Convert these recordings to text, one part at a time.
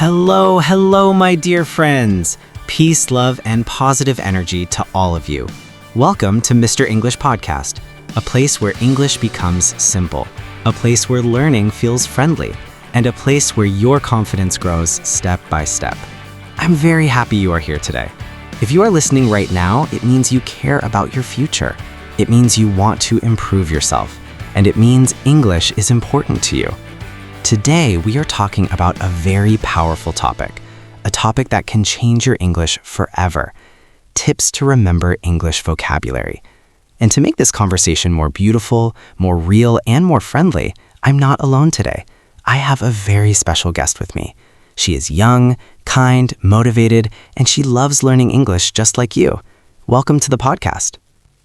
Hello, my dear friends. Peace, love, and positive energy to all of you. Welcome to Mr. English Podcast, a place where English becomes simple, a place where learning feels friendly, and a place where your confidence grows step by step. I'm very happy you are here today. If you are listening right now, it means you care about your future. It means you want to improve yourself, and it means English is important to you. Today, we are talking about a very powerful topic, a topic that can change your English forever. Tips to remember English vocabulary. And to make this conversation more beautiful, more real, and more friendly, I'm not alone today. I have a very special guest with me. She is young, kind, motivated, and she loves learning English just like you. Welcome to the podcast.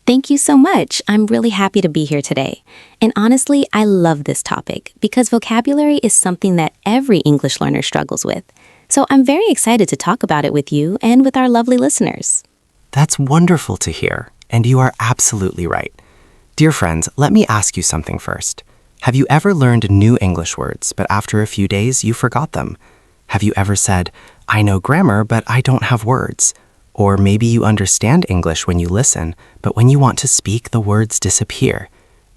Thank you so much. I'm really happy to be here today. And honestly, I love this topic because vocabulary is something that every English learner struggles with. So I'm very excited to talk about it with you and with our lovely listeners. That's wonderful to hear, and you are absolutely right. Dear friends, let me ask you something first. Have you ever learned new English words, but after a few days you forgot them? Have you ever said, I know grammar, but I don't have words? Or maybe you understand English when you listen, but when you want to speak, the words disappear.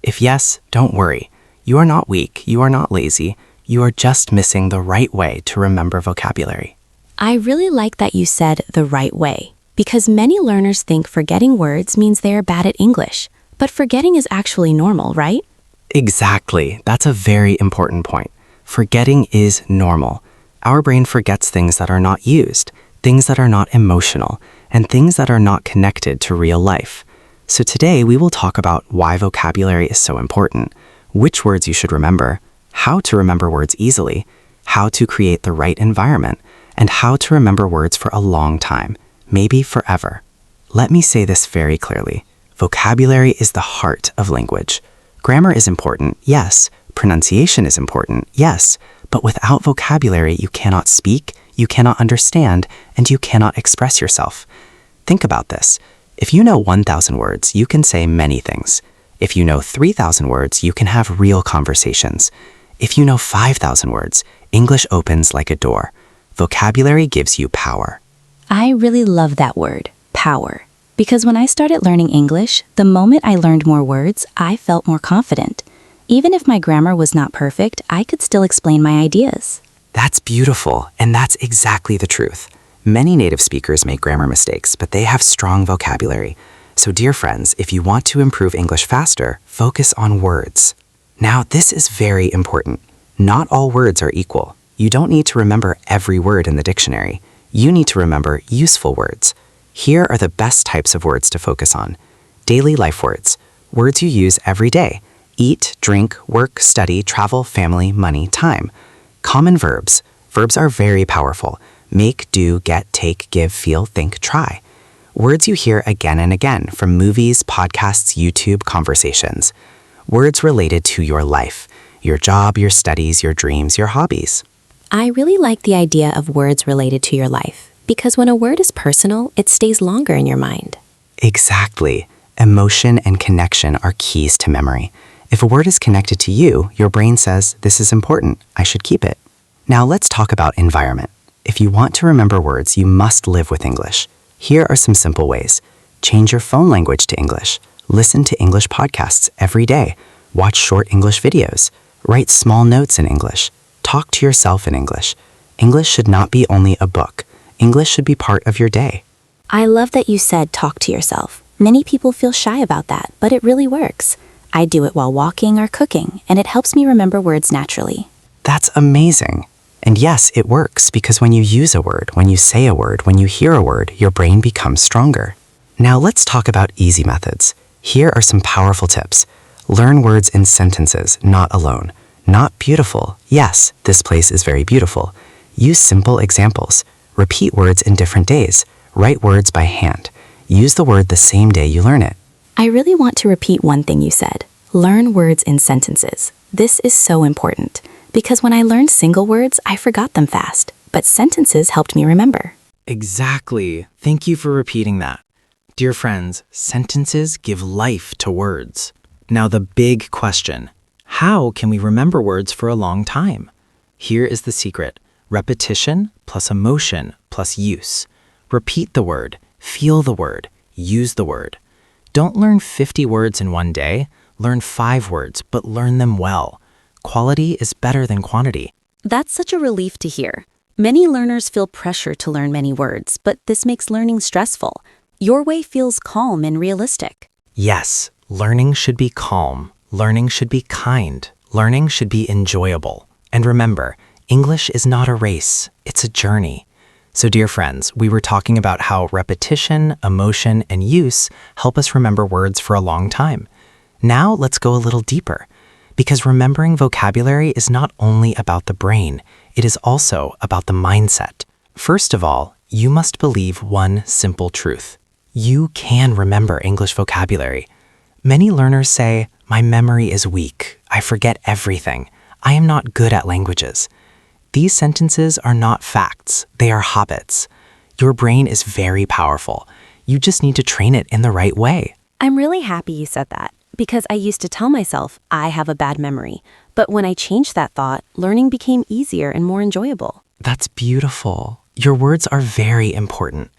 If yes, don't worry. You are not weak, you are not lazy, you are just missing the right way to remember vocabulary. I really like that you said the right way, because many learners think forgetting words means they are bad at English, but forgetting is actually normal, right? Exactly. That's a very important point. Forgetting is normal. Our brain forgets things that are not used, things that are not emotional, and things that are not connected to real life. So today we will talk about why vocabulary is so important, which words you should remember, how to remember words easily, how to create the right environment, and how to remember words for a long time, maybe forever. Let me say this very clearly. Vocabulary is the heart of language. Grammar is important, yes. Pronunciation is important, yes. But without vocabulary, you cannot speak, you cannot understand, and you cannot express yourself. Think about this. If you know 1,000 words, you can say many things. If you know 3,000 words, you can have real conversations. If you know 5,000 words, English opens like a door. Vocabulary gives you power. I really love that word, power. Because when I started learning English, the moment I learned more words, I felt more confident. Even if my grammar was not perfect, I could still explain my ideas. That's beautiful, and that's exactly the truth. Many native speakers make grammar mistakes, but they have strong vocabulary. So dear friends, if you want to improve English faster, focus on words. Now, this is very important. Not all words are equal. You don't need to remember every word in the dictionary. You need to remember useful words. Here are the best types of words to focus on. Daily life words. Words you use every day. Eat, drink, work, study, travel, family, money, time. Common verbs. Verbs are very powerful. Make, do, get, take, give, feel, think, try. Words you hear again and again from movies, podcasts, YouTube, conversations. Words related to your life, your job, your studies, your dreams, your hobbies. I really like the idea of words related to your life, because when a word is personal, it stays longer in your mind. Exactly. Emotion and connection are keys to memory. If a word is connected to you, your brain says, this is important, I should keep it. Now let's talk about environment. If you want to remember words, you must live with English. Here are some simple ways. Change your phone language to English. Listen to English podcasts every day. Watch short English videos. Write small notes in English. Talk to yourself in English. English should not be only a book. English should be part of your day. I love that you said talk to yourself. Many people feel shy about that, but it really works. I do it while walking or cooking, and it helps me remember words naturally. That's amazing. And yes, it works because when you use a word, when you say a word, when you hear a word, your brain becomes stronger. Now let's talk about easy methods. Here are some powerful tips. Learn words in sentences, not alone. Not beautiful. Yes, this place is very beautiful. Use simple examples. Repeat words in different days. Write words by hand. Use the word the same day you learn it. I really want to repeat one thing you said. Learn words in sentences. This is so important, because when I learned single words, I forgot them fast, but sentences helped me remember. Exactly. Thank you for repeating that. Dear friends, sentences give life to words. Now the big question, how can we remember words for a long time? Here is the secret. Repetition plus emotion plus use. Repeat the word, feel the word, use the word. Don't learn 50 words in one day. Learn 5 words, but learn them well. Quality is better than quantity. That's such a relief to hear. Many learners feel pressure to learn many words, but this makes learning stressful. Your way feels calm and realistic. Yes, learning should be calm. Learning should be kind. Learning should be enjoyable. And remember, English is not a race, it's a journey. So dear friends, we were talking about how repetition, emotion, and use help us remember words for a long time. Now let's go a little deeper, because remembering vocabulary is not only about the brain, it is also about the mindset. First of all, you must believe one simple truth. You can remember English vocabulary. Many learners say, "My memory is weak. I forget everything. I am not good at languages." These sentences are not facts, they are habits. Your brain is very powerful. You just need to train it in the right way. I'm really happy you said that, because I used to tell myself I have a bad memory. But when I changed that thought, learning became easier and more enjoyable. That's beautiful. Your words are very important.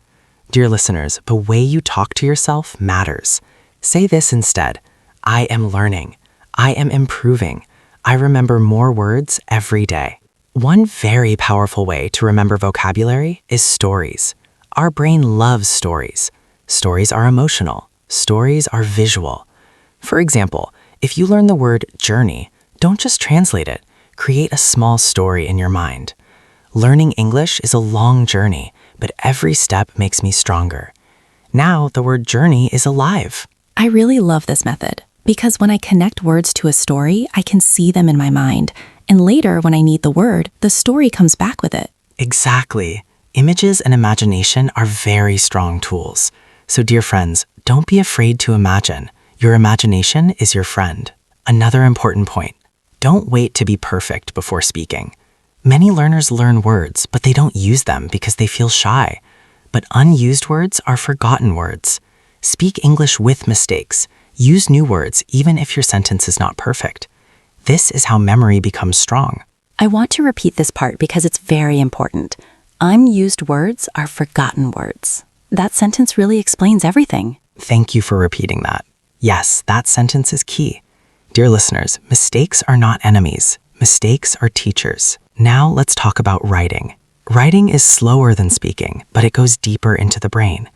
Dear listeners, the way you talk to yourself matters. Say this instead: I am learning. I am improving. I remember more words every day. One very powerful way to remember vocabulary is stories. Our brain loves stories. Stories are emotional. Stories are visual. For example, if you learn the word journey, don't just translate it. Create a small story in your mind. Learning English is a long journey, but every step makes me stronger. Now the word journey is alive. I really love this method because when I connect words to a story, I can see them in my mind. And later, when I need the word, the story comes back with it. Exactly. Images and imagination are very strong tools. So dear friends, don't be afraid to imagine. Your imagination is your friend. Another important point: don't wait to be perfect before speaking. Many learners learn words, but they don't use them because they feel shy. But unused words are forgotten words. Speak English with mistakes. Use new words even if your sentence is not perfect. This is how memory becomes strong. I want to repeat this part because it's very important. Unused words are forgotten words. That sentence really explains everything. Thank you for repeating that. Yes, that sentence is key. Dear listeners, mistakes are not enemies. Mistakes are teachers. Now let's talk about writing. Writing is slower than speaking, but it goes deeper into the brain.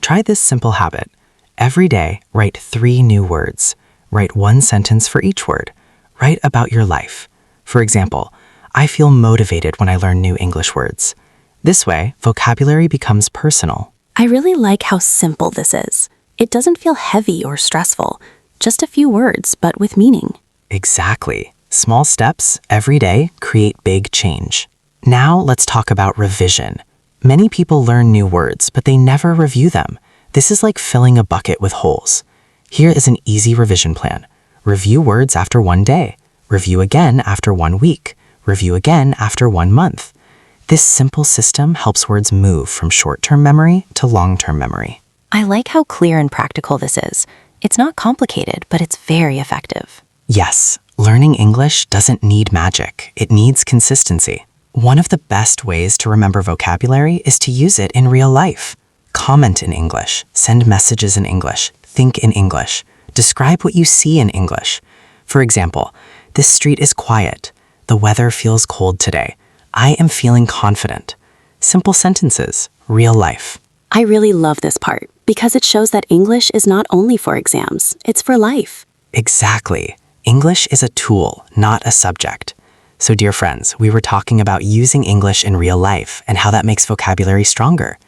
Try this simple habit. Every day, write 3 new words. Write 1 sentence for each word. Write about your life. For example, I feel motivated when I learn new English words. This way, vocabulary becomes personal. I really like how simple this is. It doesn't feel heavy or stressful. Just a few words, but with meaning. Exactly. Small steps every day create big change. Now let's talk about revision. Many people learn new words, but they never review them. This is like filling a bucket with holes. Here is an easy revision plan. Review words after 1 day. Review again after 1 week. Review again after 1 month. This simple system helps words move from short-term memory to long-term memory. I like how clear and practical this is. It's not complicated, but it's very effective. Yes, learning English doesn't need magic. It needs consistency. One of the best ways to remember vocabulary is to use it in real life. Comment in English, send messages in English, think in English, describe what you see in English. For example, this street is quiet. The weather feels cold today. I am feeling confident. Simple sentences, real life. I really love this part because it shows that English is not only for exams, it's for life. Exactly. English is a tool, not a subject. So dear friends, we were talking about using English in real life and how that makes vocabulary stronger.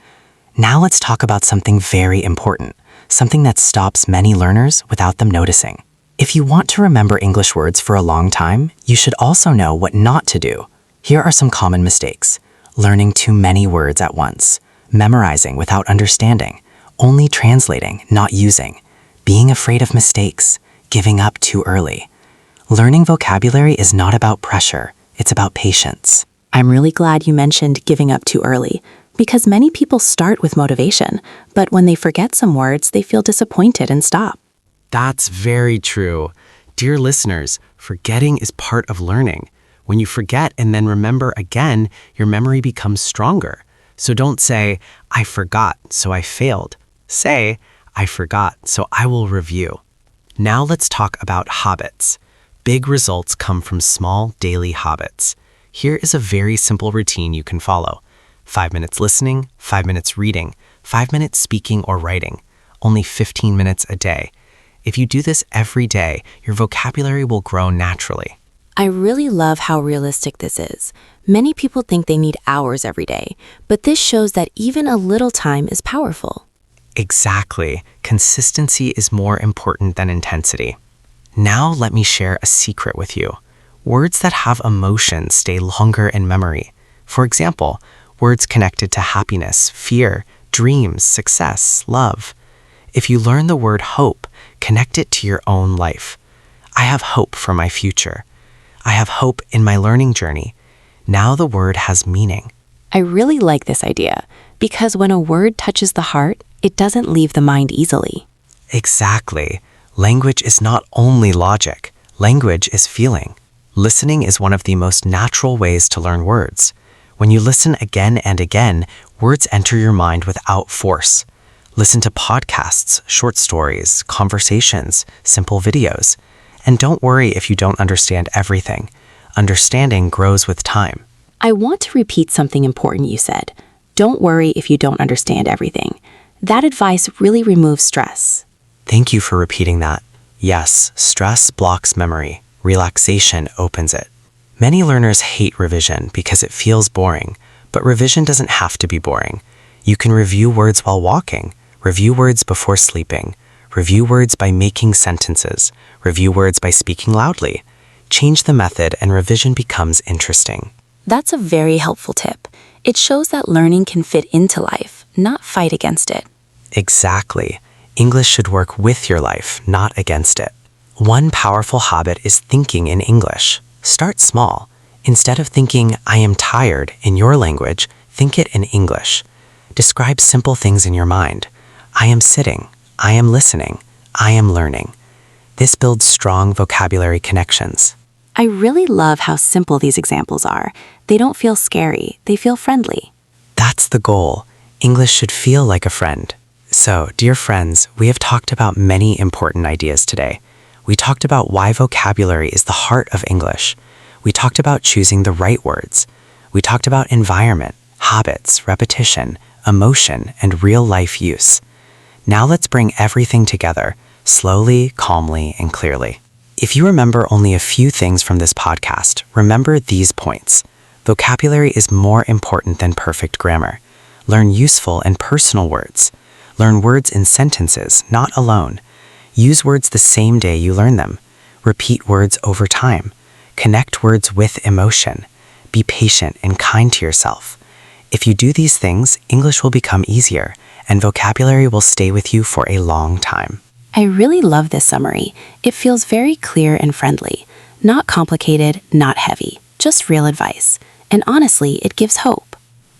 Now let's talk about something very important, something that stops many learners without them noticing. If you want to remember English words for a long time, you should also know what not to do. Here are some common mistakes: learning too many words at once, memorizing without understanding, only translating, not using, being afraid of mistakes, giving up too early. Learning vocabulary is not about pressure, it's about patience. I'm really glad you mentioned giving up too early because many people start with motivation, but when they forget some words, they feel disappointed and stop. That's very true. Dear listeners, forgetting is part of learning. When you forget and then remember again, your memory becomes stronger. So don't say, I forgot, so I failed. Say, I forgot, so I will review. Now let's talk about habits. Big results come from small daily habits. Here is a very simple routine you can follow. 5 minutes listening, 5 minutes reading, 5 minutes speaking or writing. Only 15 minutes a day. If you do this every day, your vocabulary will grow naturally. I really love how realistic this is. Many people think they need hours every day, but this shows that even a little time is powerful. Exactly. Consistency is more important than intensity. Now let me share a secret with you. Words that have emotion stay longer in memory. For example, words connected to happiness, fear, dreams, success, love. If you learn the word hope, connect it to your own life. I have hope for my future. I have hope in my learning journey. Now the word has meaning. I really like this idea because when a word touches the heart, it doesn't leave the mind easily. Exactly. Language is not only logic. Language is feeling. Listening is one of the most natural ways to learn words. When you listen again and again, words enter your mind without force. Listen to podcasts, short stories, conversations, simple videos. And don't worry if you don't understand everything. Understanding grows with time. I want to repeat something important you said. Don't worry if you don't understand everything. That advice really removes stress. Thank you for repeating that. Yes, stress blocks memory. Relaxation opens it. Many learners hate revision because it feels boring, but revision doesn't have to be boring. You can review words while walking, review words before sleeping, review words by making sentences, review words by speaking loudly. Change the method and revision becomes interesting. That's a very helpful tip. It shows that learning can fit into life, not fight against it. Exactly. English should work with your life, not against it. One powerful habit is thinking in English. Start small. Instead of thinking, I am tired in your language, think it in English. Describe simple things in your mind. I am sitting. I am listening. I am learning. This builds strong vocabulary connections. I really love how simple these examples are. They don't feel scary, they feel friendly. That's the goal. English should feel like a friend. So, dear friends, we have talked about many important ideas today. We talked about why vocabulary is the heart of English. We talked about choosing the right words. We talked about environment, habits, repetition, emotion, and real-life use. Now let's bring everything together, slowly, calmly, and clearly. If you remember only a few things from this podcast, remember these points. Vocabulary is more important than perfect grammar. Learn useful and personal words. Learn words in sentences, not alone. Use words the same day you learn them. Repeat words over time. Connect words with emotion. Be patient and kind to yourself. If you do these things, English will become easier, and vocabulary will stay with you for a long time. I really love this summary. It feels very clear and friendly. Not complicated, not heavy. Just real advice. And honestly, it gives hope.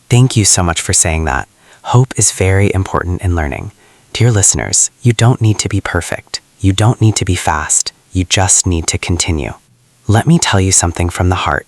Thank you so much for saying that. Hope is very important in learning. Dear listeners, you don't need to be perfect. You don't need to be fast. You just need to continue. Let me tell you something from the heart.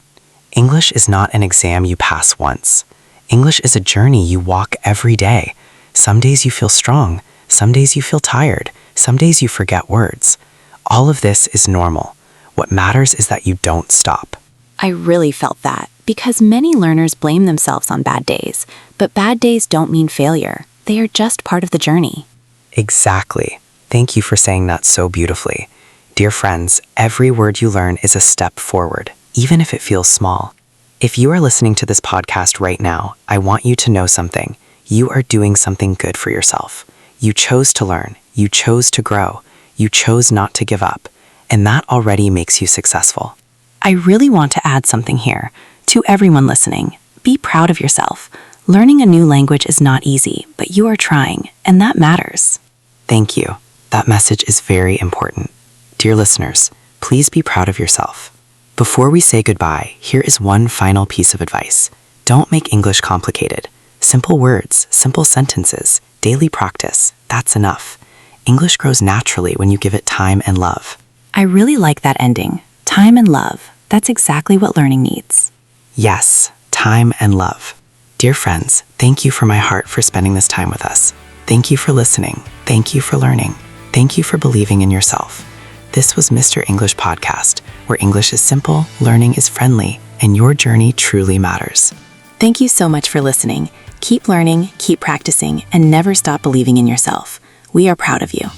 English is not an exam you pass once. English is a journey you walk every day. Some days you feel strong. Some days you feel tired. Some days you forget words. All of this is normal. What matters is that you don't stop. I really felt that because many learners blame themselves on bad days, but bad days don't mean failure. They are just part of the journey. Exactly. Thank you for saying that so beautifully. Dear friends, every word you learn is a step forward, even if it feels small. If you are listening to this podcast right now, I want you to know something. You are doing something good for yourself. You chose to learn. You chose to grow. You chose not to give up. And that already makes you successful. I really want to add something here. To everyone listening, be proud of yourself. Learning a new language is not easy, but you are trying, and that matters. Thank you. That message is very important. Dear listeners, please be proud of yourself. Before we say goodbye, here is one final piece of advice. Don't make English complicated. Simple words, simple sentences, daily practice, that's enough. English grows naturally when you give it time and love. I really like that ending. Time and love. That's exactly what learning needs. Yes, time and love. Dear friends, thank you from my heart for spending this time with us. Thank you for listening. Thank you for learning. Thank you for believing in yourself. This was Mr. English Podcast, where English is simple, learning is friendly, and your journey truly matters. Thank you so much for listening. Keep learning, keep practicing, and never stop believing in yourself. We are proud of you.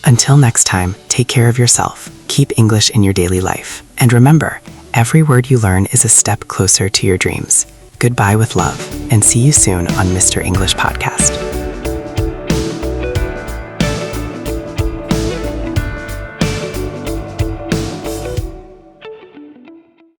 Until next time, take care of yourself, keep English in your daily life, and remember, every word you learn is a step closer to your dreams. Goodbye with love, and see you soon on Mr. English Podcast.